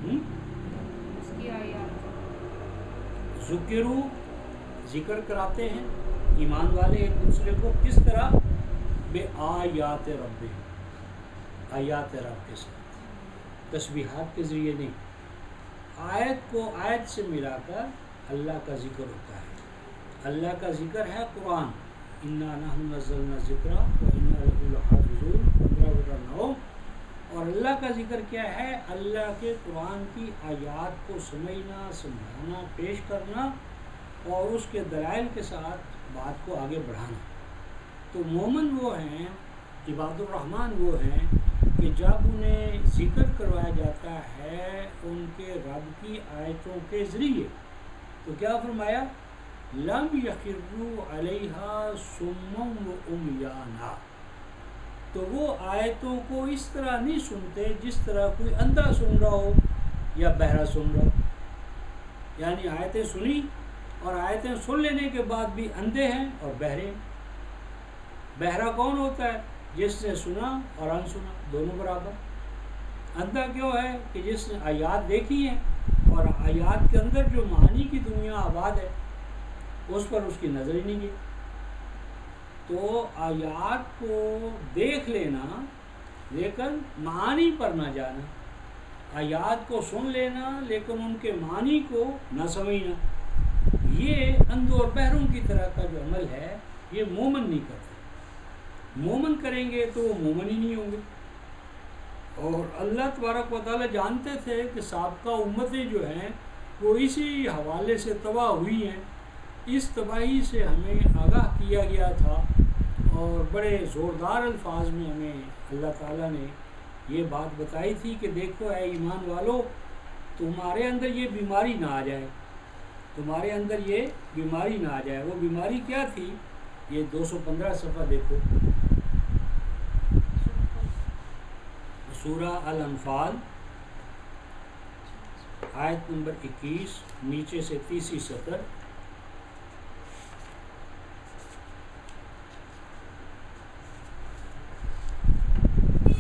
[SPEAKER 2] اس کی آیات
[SPEAKER 1] ذکرو ذکر کراتے ہیں ایمان والے ایک دوسرے کو کس طرح؟ بے آیات رب، آیات رب کے ساتھ، تسبیحات کے ذریعے نہیں. آیت کو آیت سے ملا کر اللہ کا ذکر ہوتا ہے. اللہ کا ذکر ہے قرآن، انا نحن نزلنا الذکر وانا لہ لحافظون 15-9. اور اللہ کا ذکر کیا ہے؟ اللہ کے قرآن کی آیات کو سمجھنا، سمجھانا، پیش کرنا اور اس کے دلائل کے ساتھ بات کو آگے بڑھانا. تو مومن وہ ہیں، عباد الرحمن وہ ہیں کہ جب انہیں ذکر کروایا جاتا ہے ان کے رب کی آیتوں کے ذریعے تو کیا فرمایا؟ لم یخروا علیہا صما وعمیانا. تو وہ آیتوں کو اس طرح نہیں سنتے جس طرح کوئی اندھا سن رہا ہو یا بہرا سن رہا ہو. یعنی آیتیں سنی اور آیتیں سن لینے کے بعد بھی اندھے ہیں اور بہرے ہیں. بہرا کون ہوتا ہے؟ جس نے سنا اور انسنا دونوں برابر. اندھا کیوں ہے؟ کہ جس نے آیات دیکھی ہیں اور آیات کے اندر جو معانی کی دنیا آباد ہے اس پر اس کی نظر ہی نہیں گئی. تو آیات کو دیکھ لینا لیکن معانی پر نہ جانا، آیات کو سن لینا لیکن ان کے معنی کو نہ سمجھنا، یہ اندھوں اور بہروں کی طرح کا جو عمل ہے یہ مومن نہیں کرتے. مومن کریں گے تو وہ مومن ہی نہیں ہوں گے. اور اللہ تبارک و تعالیٰ جانتے تھے کہ سابقہ امتیں جو ہیں وہ اسی حوالے سے تباہ ہوئی ہیں. اس تباہی سے ہمیں آگاہ کیا گیا تھا اور بڑے زوردار الفاظ میں ہمیں اللہ تعالیٰ نے یہ بات بتائی تھی کہ دیکھو اے ایمان والو، تمہارے اندر یہ بیماری نہ آ جائے، تمہارے اندر یہ بیماری نہ آ جائے. وہ بیماری کیا تھی؟ یہ 215 صفحہ دیکھو، سورہ الانفال آیت نمبر 21 نیچے سے 30 سطر.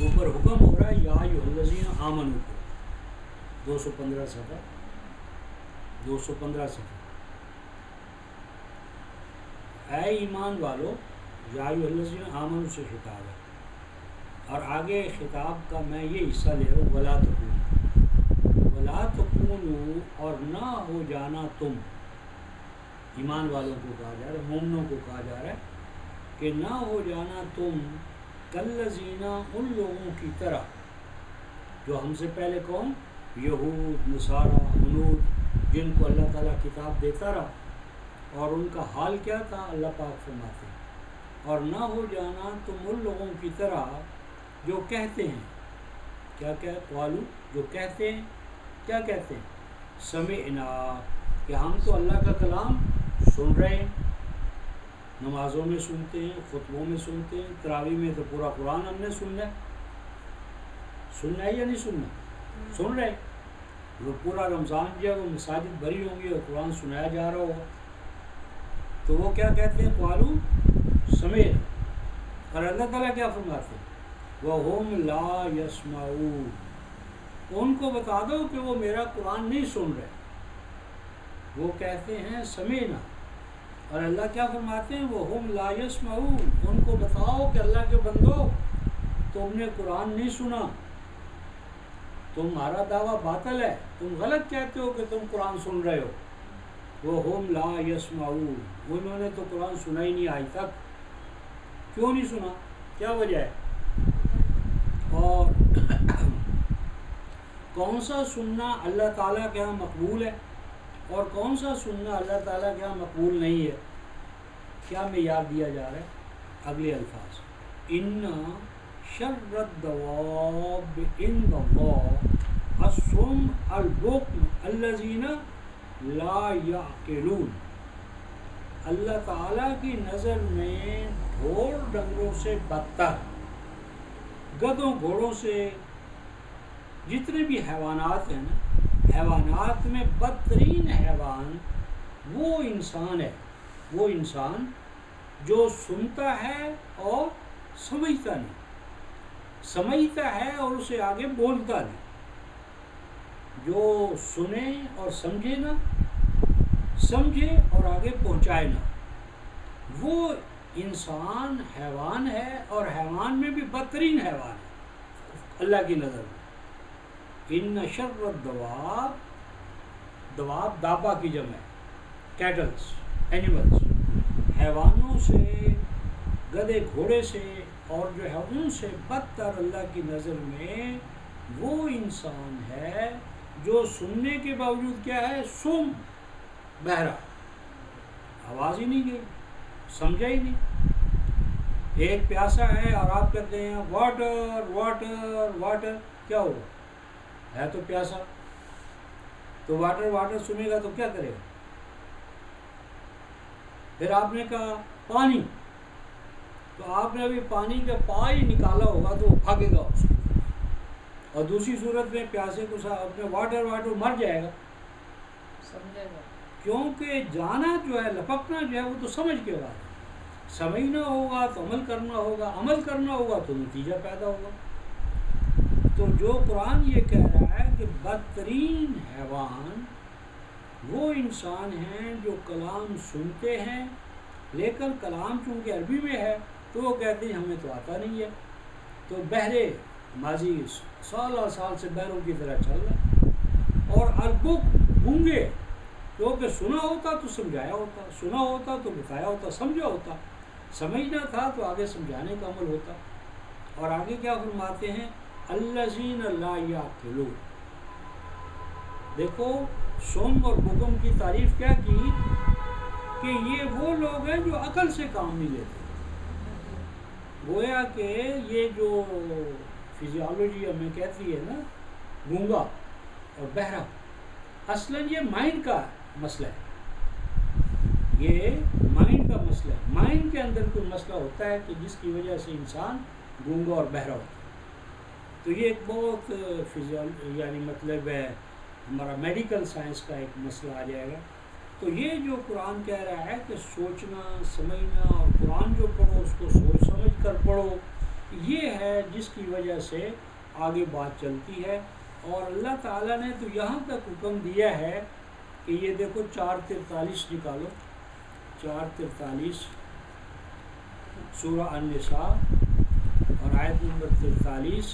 [SPEAKER 1] اوپر حکم ہو رہا ہے یا ایھا الذین آمنوا کو، 215 صفحہ 215 صفحہ. اے ایمان والو، یا ایھا الذین آمنوا سے خطاب ہے اور آگے خطاب کا میں یہ حصہ لے رہا ہوں، ولا تکونوا، ولا تکونوا اور نہ ہو جانا تم. ایمان والوں کو کہا جا رہا ہے، مومنوں کو کہا جا رہا ہے کہ نہ ہو جانا تم کالذین ان لوگوں کی طرح جو ہم سے پہلے کون؟ یہود، نصارہ، ہنود، جن کو اللہ تعالیٰ کتاب دیتا رہا اور ان کا حال کیا تھا اللہ پاک فرماتے ہیں. اور نہ ہو جانا تم ان لوگوں کی طرح جو کہتے ہیں، کیا قالو، جو کہتے ہیں، کیا کہتے ہیں؟ سمعنا، کہ ہم تو اللہ کا کلام سن رہے ہیں، نمازوں میں سنتے ہیں، خطبوں میں سنتے ہیں، تراویح میں تو پورا قرآن ہم نے سننا ہے یا نہیں سننا؟ سن رہے. وہ پورا رمضان جو ہے وہ مساجد بھری ہوں گی اور قرآن سنایا جا رہا ہوگا. تو وہ کیا کہتے ہیں؟ قالو سمعنا. اور اللہ تعالیٰ کیا فرماتے ہیں؟ وَهُمْ لَا يَسْمَعُونَ، ان کو بتا دو کہ وہ میرا قرآن نہیں سن رہے، وہ کہتے ہیں سمعنا. اور اللہ کیا فرماتے ہیں؟ وَهُمْ لَا يَسْمَعُونَ، ان کو بتاؤ کہ اللہ کے بندو تم نے قرآن نہیں سنا، تمہارا دعویٰ باطل ہے، تم غلط کہتے ہو کہ تم قرآن سن رہے ہو. وَهُمْ لَا يَسْمَعُونَ، انہوں نے تو قرآن سنا ہی نہیں آج تک. کیوں نہیں سنا؟ کیا وجہ ہے؟ اور کون سا سننا اللہ تعالیٰ کے ہاں مقبول ہے اور کون سا سننا اللہ تعالیٰ کے ہاں مقبول نہیں ہے؟ کیا معیار دیا جا رہا ہے؟ اگلے الفاظ، ان شر الدواب عند اللہ الصم البکم الذین لا یعقلون۔ اللہ تعالیٰ کی نظر میں ڈھول ڈنگروں سے بدتر، گدھوں گھوڑوں سے، جتنے بھی حیوانات ہیں نا، حیوانات میں بدترین حیوان وہ انسان ہے، وہ انسان جو سنتا ہے اور سمجھتا نہیں، سمجھتا ہے اور اسے آگے بولتا نہیں۔ جو سنے اور سمجھے نا، سمجھے اور آگے پہنچائے نا، وہ انسان حیوان ہے، اور حیوان میں بھی بدترین حیوان ہے اللہ کی نظر میں۔ ان شر الدواب، دواب دابا کی جمع ہے، کیٹلز، اینیملز، حیوانوں سے، گدھے گھوڑے سے اور جو ہے ان سے بدتر اللہ کی نظر میں وہ انسان ہے جو سننے کے باوجود کیا ہے؟ سم، بہرا، آواز ہی نہیں گئی، سمجھا ہی نہیں۔ ایک پیاسا ہے اور آپ کہتے ہیں واٹر واٹر واٹر، کیا ہوگا؟ ہے تو پیاسا، تو واٹر واٹر سنے گا تو کیا کرے گا؟ پھر آپ نے کہا پانی، تو آپ نے ابھی پانی کا پا ہی نکالا ہوگا تو وہ بھاگے گا اس کو، اور دوسری صورت میں پیاسے کو اپنے واٹر واٹر مر جائے گا،
[SPEAKER 2] سمجھے گا،
[SPEAKER 1] کیونکہ جانا جو ہے، لپکنا جو ہے وہ تو سمجھ کے بعد ہے، سمجھنا ہوگا تو عمل کرنا ہوگا، عمل کرنا ہوگا تو نتیجہ پیدا ہوگا۔ تو جو قرآن یہ کہہ رہا ہے کہ بدترین حیوان وہ انسان ہیں جو کلام سنتے ہیں، لیکن کلام چونکہ عربی میں ہے تو وہ کہتے ہیں ہمیں تو آتا نہیں ہے، تو بہرے، ماضی سال سال سے بہروں کی طرح چل رہا ہے، اور البک، گونگے، کیونکہ سنا ہوتا تو سمجھایا ہوتا، سنا ہوتا تو بتایا ہوتا، سمجھا ہوتا، سمجھنا تھا تو آگے سمجھانے کا عمل ہوتا۔ اور آگے کیا فرماتے ہیں؟ الذین لا یعقلون۔ دیکھو سم اور بکم کی تعریف کیا کی کہ یہ وہ لوگ ہیں جو عقل سے کام نہیں لیتے۔ گویا کہ یہ جو فزیالوجی ہمیں کہتی ہے نا، گونگا اور بہرا، اصلاً یہ مائنڈ کا مسئلہ ہے، یہ مائنڈ کا مسئلہ ہے۔ مائنڈ کے اندر کوئی مسئلہ ہوتا ہے کہ جس کی وجہ سے انسان گونگا اور بہرا ہوتا ہے۔ تو یہ ایک بہت یعنی مطلب ہے ہمارا میڈیکل سائنس کا ایک مسئلہ آ جائے گا۔ تو یہ جو قرآن کہہ رہا ہے کہ سوچنا، سمجھنا، اور قرآن جو پڑھو اس کو سوچ سمجھ کر پڑھو، یہ ہے جس کی وجہ سے آگے بات چلتی ہے۔ اور اللہ تعالیٰ نے تو یہاں تک حکم دیا ہے کہ یہ دیکھو 4:43 نکالو، 4:43 سورہ النساء اور آیت نمبر 43،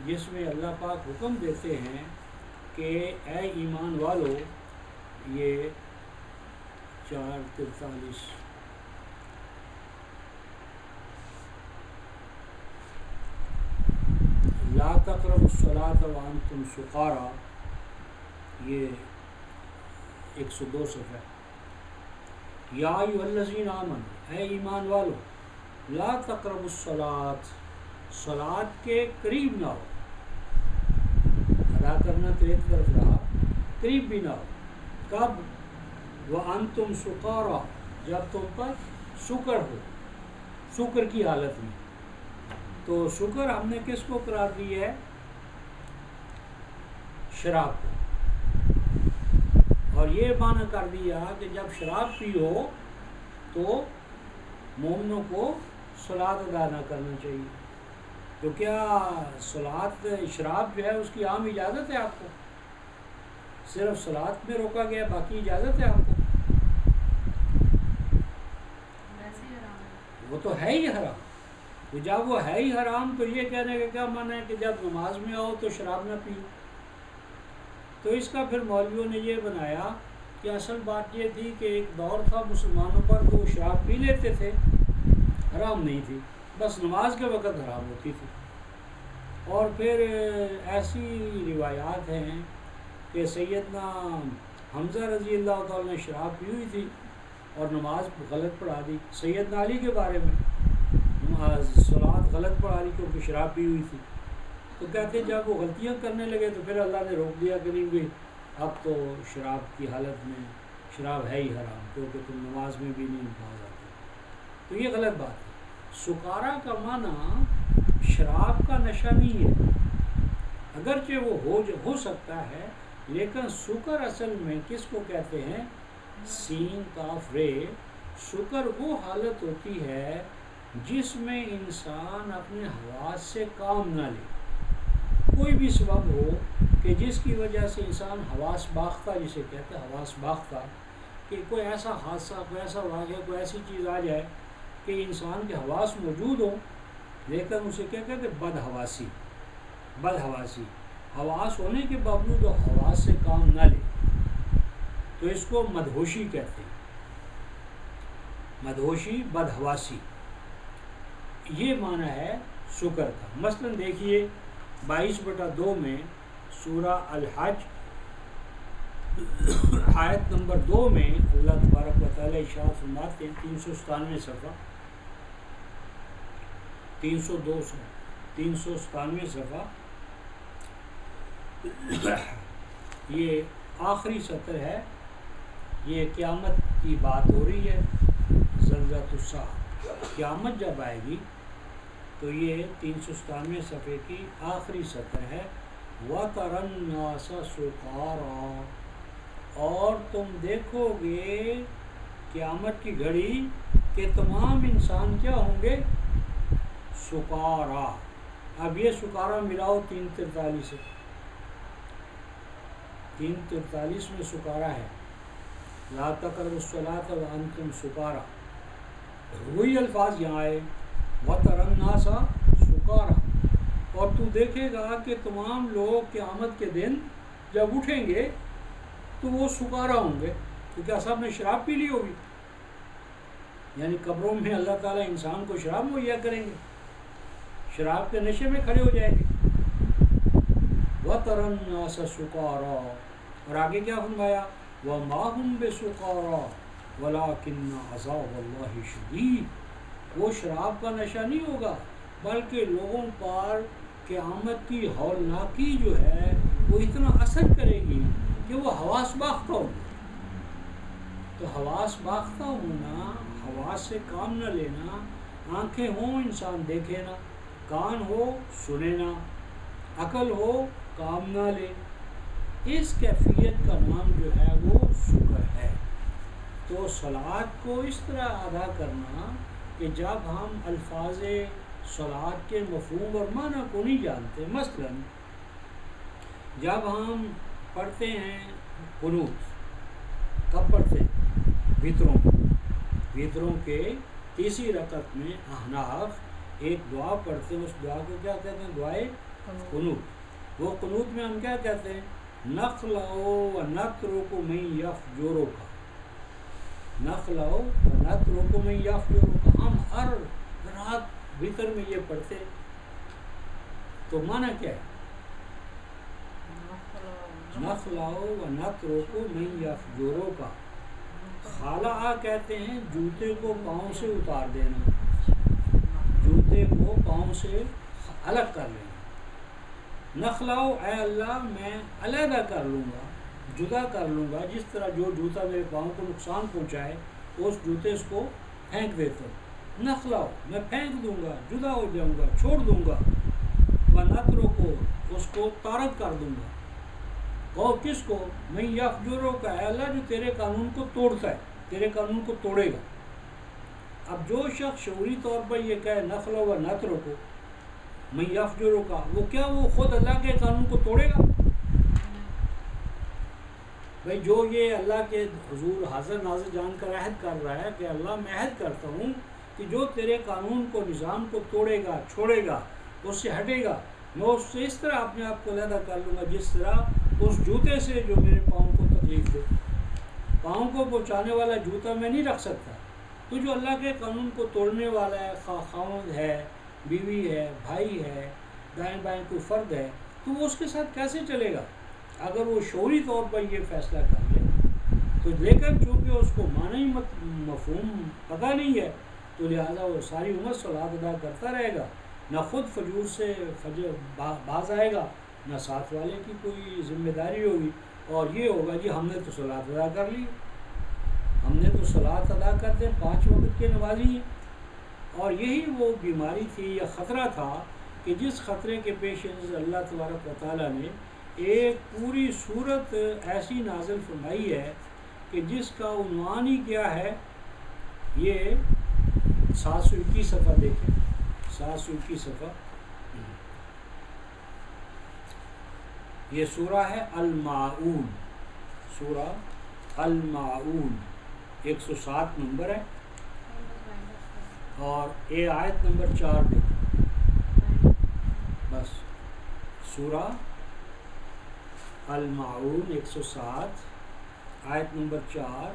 [SPEAKER 1] جس میں اللہ پاک حکم دیتے ہیں کہ اے ایمان والو، یہ 4:43 لا تقربوا الصلاة وانتم سکارى، یہ 102 صفحہ۔ یا ایھا الذین آمنوا، اے ایمان والو، لا تقربوا الصلاة، صلاۃ کے قریب نہ ہو، ادا کرنا تو ایک طرف رہا، قریب بھی نہ ہو۔ کب؟ وانتم سکارى، جب تم پر سکر ہو، سکر کی حالت میں۔ تو سکر ہم نے کس کو قرار دی ہے؟ شراب کو، اور یہ معنی کر دیا کہ جب شراب پیو تو مومنوں کو صلاۃ ادا نہ کرنا چاہیے۔ تو کیا صلاۃ، شراب جو ہے اس کی عام اجازت ہے آپ کو؟ صرف صلاۃ میں روکا گیا، باقی اجازت ہے آپ کو؟ وہ تو ہے ہی حرام۔ تو جب وہ ہے ہی حرام تو یہ کہنے کا کیا معنی ہے کہ جب نماز میں آؤ تو شراب نہ پیو؟ تو اس کا پھر مولویوں نے یہ بنایا کہ اصل بات یہ تھی کہ ایک دور تھا مسلمانوں پر کہ وہ شراب پی لیتے تھے، حرام نہیں تھی، بس نماز کے وقت حرام ہوتی تھی۔ اور پھر ایسی روایات ہیں کہ سیدنا حمزہ رضی اللہ تعالیٰ نے شراب پی ہوئی تھی، اور نماز غلط پڑھا دی. سیدنا علی کے بارے میں صلات غلط پڑھا دی کیونکہ شراب پی ہوئی تھی. تو کہتے ہیں جب وہ غلطیاں کرنے لگے تو پھر اللہ نے روک دیا کہ نہیں بھی اب تو شراب کی حالت میں شراب ہے ہی حرام کیونکہ تم نماز میں بھی نہیں باز آتے. تو یہ غلط بات ہے. سکارا کا معنی شراب کا نشہ نہیں ہے، اگرچہ وہ ہو سکتا ہے، لیکن سکر اصل میں کس کو کہتے ہیں؟ سین کاف رے. سکر وہ حالت ہوتی ہے جس میں انسان اپنے حواس سے کام نہ لے. کوئی بھی سبب ہو کہ جس کی وجہ سے انسان حواس باختہ، جسے کہتے ہیں حواس باختہ، کہ کوئی ایسا حادثہ، کوئی ایسا واقعہ، کوئی ایسی چیز آ جائے کہ انسان کے حواس موجود ہوں لیکن اسے کیا کہتے ہیں؟ بدحواسی. بدحواسی حواس ہونے کے باوجود وہ حواس سے کام نہ لے تو اس کو مدہوشی کہتے ہیں. مدہوشی، بدحواسی، یہ معنی ہے سکر کا. مثلا دیکھیے 22/2 میں سورہ الحج آیت نمبر 2 میں اللہ تبارک و تعالیٰ ارشاد فرماتے ہیں، 397 صفحہ 397 صفحہ، یہ آخری سطر ہے. یہ قیامت کی بات ہو رہی ہے. زلزلۃ الساعہ، قیامت جب آئے گی تو یہ 397 صفحے کی آخری سطر ہے. وَتَرَى النَّاسَ سُقَارَىٰ، اور تم دیکھو گے قیامت کی گھڑی کہ تمام انسان کیا ہوں گے؟ سکارا. اب یہ سکارا ملاؤ 343 سے، 343 میں سکارا ہے. لا تقربوا الصلاة وانتم سکارا. وہی الفاظ یہاں آئے وَتَرَى النَّاسَ سُقَارَىٰ، اور تو دیکھے گا کہ تمام لوگ قیامت کے دن جب اٹھیں گے تو وہ سکارا ہوں گے کیونکہ سب نے شراب پی لی ہوگی. یعنی قبروں میں اللہ تعالیٰ انسان کو شراب مہیا کریں گے، شراب کے نشے میں کھڑے ہو جائیں گے. وَتَرَى النَّاسَ سُقَارَىٰ، اور آگے کیا فرمایا؟ وَمَا هُمْ بِسُقَارَىٰ وَلَٰكِنَّ عَذَابَ اللَّهِ شَدِيدٌ. وہ شراب کا نشہ نہیں ہوگا بلکہ لوگوں پر قیامت کی ہولناکی جو ہے وہ اتنا اثر کرے گی کہ وہ حواس باختہ ہوں. تو حواس باختہ ہونا، حواس سے کام نہ لینا، آنکھیں ہوں انسان دیکھے نا، کان ہو سنے نا، عقل ہو کام نہ لے، اس کیفیت کا نام جو ہے وہ سکر ہے. تو صلات کو اس طرح ادا کرنا کہ جب ہم الفاظ صلات کے مفہوم اور معنی کو نہیں جانتے، مثلا جب ہم پڑھتے ہیں قنوت، کب پڑھتے ہیں؟ وتروں کے تیسری رکعت میں احناف ایک دعا پڑھتے ہیں. اس دعا کو کیا کہتے ہیں؟ دعائے قنوت. وہ قنوت میں ہم کیا کہتے ہیں؟ نَخْلَعُ وَنَتْرُكُ مَن يَفْجُرُكَ. نَخْلَعُ وَنَتْرُكُ مَن يَفْجُرُكَ. ہم ہر رات وتر میں یہ پڑھتے. تو معنی کیا ہے؟ نَخْلَعُ وَنَتْرُكُ مَن يَفْجُرُكَ. خالع کہتے ہیں جوتے کو پاؤں سے اتار دینا، جوتے کو پاؤں سے الگ کر لینا. نخلاؤ، اے اللہ میں علیحدہ کر لوں گا، جدا کر لوں گا. جس طرح جو جوتا میرے پاؤں کو نقصان پہنچائے اس جوتے اس کو پھینک دیتا ہوں. نخلاؤ، میں پھینک دوں گا، جدا ہو جاؤں گا، چھوڑ دوں گا. ونترو کو، اس کو طارد کر دوں گا. اور کس کو؟ میں یفجرو کا، اے اللہ جو تیرے قانون کو توڑتا ہے، تیرے قانون کو توڑے گا. اب جو شخص شعوری طور پر یہ کہے نخلو و نترو کو میں یفجرو کا، وہ کیا وہ خود اللہ کے قانون کو توڑے گا؟ بھائی جو یہ اللہ کے حضور حاضر ناظر جان کر عہد کر رہا ہے کہ اللہ میں عہد کرتا ہوں کہ جو تیرے قانون کو، نظام کو توڑے گا، چھوڑے گا، اس سے ہٹے گا، میں اس سے اس طرح اپنے آپ کو علیحدہ کر لوں گا جس طرح اس جوتے سے جو میرے پاؤں کو تکلیف دے. پاؤں کو پہنچانے والا جوتا میں نہیں رکھ سکتا. تو جو اللہ کے قانون کو توڑنے والا ہے، خاوند ہے، بیوی ہے، بھائی ہے، دائیں بائیں کوئی فرد ہے، تو وہ اس کے ساتھ کیسے چلے گا؟ اگر وہ شعوری طور پر یہ فیصلہ کر لے تو لیکن چونکہ اس کو معنی مفہوم پتہ نہیں ہے تو لہٰذا وہ ساری عمر صلات ادا کرتا رہے گا، نہ خود فجور سے باز آئے گا، نہ ساتھ والے کی کوئی ذمہ داری ہوگی، اور یہ ہوگا جی ہم نے تو صلات ادا کر لی، ہم نے تو صلات ادا کرتے 5 وقت کے نمازی ہیں۔ اور یہی وہ بیماری تھی یا خطرہ تھا کہ جس خطرے کے پیش نظر اللہ تبارک و تعالیٰ نے ایک پوری صورت ایسی نازل فرمائی ہے کہ جس کا عنوان ہی کیا ہے، یہ 721 صفحہ دیکھیں، 721 صفحہ، یہ سورہ ہے الماعون، سورہ الماعون، 107 نمبر ہے، اور اے آیت نمبر 4 دیکھیں بس، سورہ الماعون 107 آیت نمبر 4،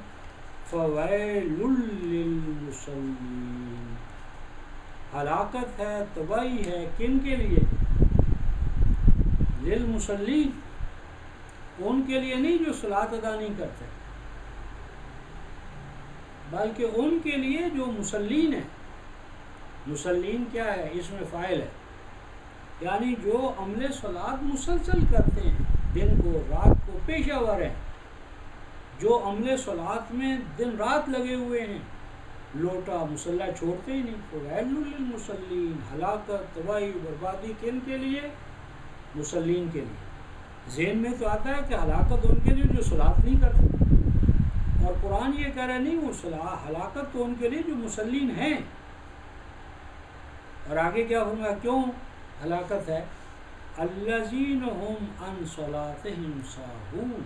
[SPEAKER 1] فویل للمصلین، ہلاکت ہے، تباہی ہے، کن کے لیے؟ للمصلین، ان کے لیے نہیں جو صلاۃ ادا نہیں کرتے، بلکہ ان کے لیے جو مصلین ہیں۔ مصلین کیا ہے؟ اس میں فاعل ہے، یعنی جو عمل صلاۃ مسلسل کرتے ہیں، دن کو رات کو پیشہ ور ہیں، جو عمل صلاۃ میں دن رات لگے ہوئے ہیں، لوٹا مصلح چھوڑتے ہی نہیں۔ فویل للمصلین، ہلاکت، تباہی، بربادی کن کے لیے؟ مصلین کے لیے۔ ذہن میں تو آتا ہے کہ ہلاکت ان کے لیے جو صلاۃ نہیں کرتے، اور قرآن یہ کہہ رہا نہیں، وہ ہلاکت تو ان کے لیے جو مصلین ہیں۔ اور آگے کیا ہوگا؟ کیوں ہلاکت ہے؟ الذین هم عن صلاتهم ساہون،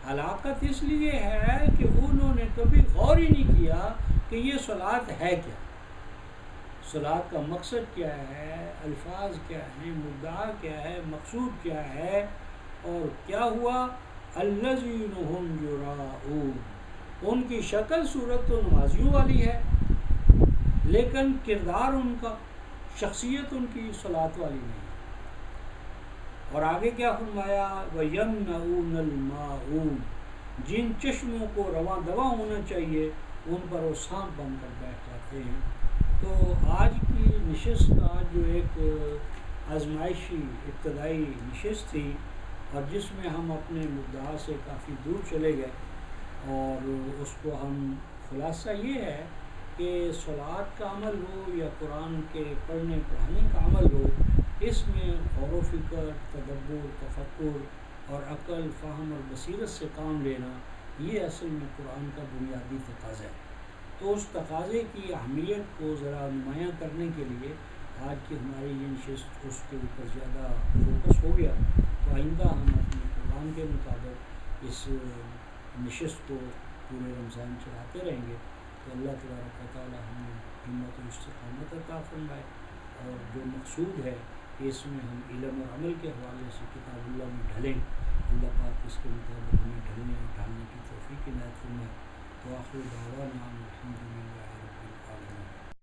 [SPEAKER 1] ہلاکت اس لیے ہے کہ انہوں نے کبھی غور ہی نہیں کیا کہ یہ صلاۃ ہے کیا، صلاۃ کا مقصد کیا ہے، الفاظ کیا ہیں، مدعا کیا ہے، مقصود کیا ہے، اور کیا ہوا؟ الذین هم یراؤون، ان کی شکل صورت تو نمازیوں والی ہے، لیکن کردار ان کا، شخصیت ان کی صلاۃ والی نہیں۔ اور آگے کیا فرمایا؟ وَيَمْنَعُونَ الْمَاعُونَ، جن چشموں کو رواں دواں ہونا چاہیے ان پر وہ سانپ بن کر بیٹھ جاتے ہیں۔ تو آج کی نشست کا جو ایک آزمائشی ابتدائی نشست تھی، اور جس میں ہم اپنے مدعا سے کافی دور چلے گئے، اور اس کو ہم خلاصہ یہ ہے کہ صلاۃ کا عمل ہو یا قرآن کے پڑھنے پڑھانے کا عمل ہو، اس میں غور و فکر، تدبر، تفکر اور عقل، فہم اور بصیرت سے کام لینا، یہ اصل میں قرآن کا بنیادی تقاضا ہے۔ تو اس تقاضے کی اہمیت کو ذرا نمایاں کرنے کے لیے آج کی ہماری یہ نشست اس کے اوپر زیادہ فوکس ہو گیا۔ تو آئندہ ہم اپنے پروگرام کے مطابق اس نشست کو پورے رمضان چلاتے رہیں گے۔ تو اللہ تبارک و تعالی ہمیں ہمت و استقامت عطا فرمائے، اور جو مقصود ہے کہ اس میں ہم علم اور عمل کے حوالے سے کتاب اللہ میں ڈھلیں، اللہ پاک اس کے مطابق ہمیں ڈھلنے اور ڈھالنے کی توفیق عنایت فرمائے۔ تو آخر دعوانا الحمدللہ۔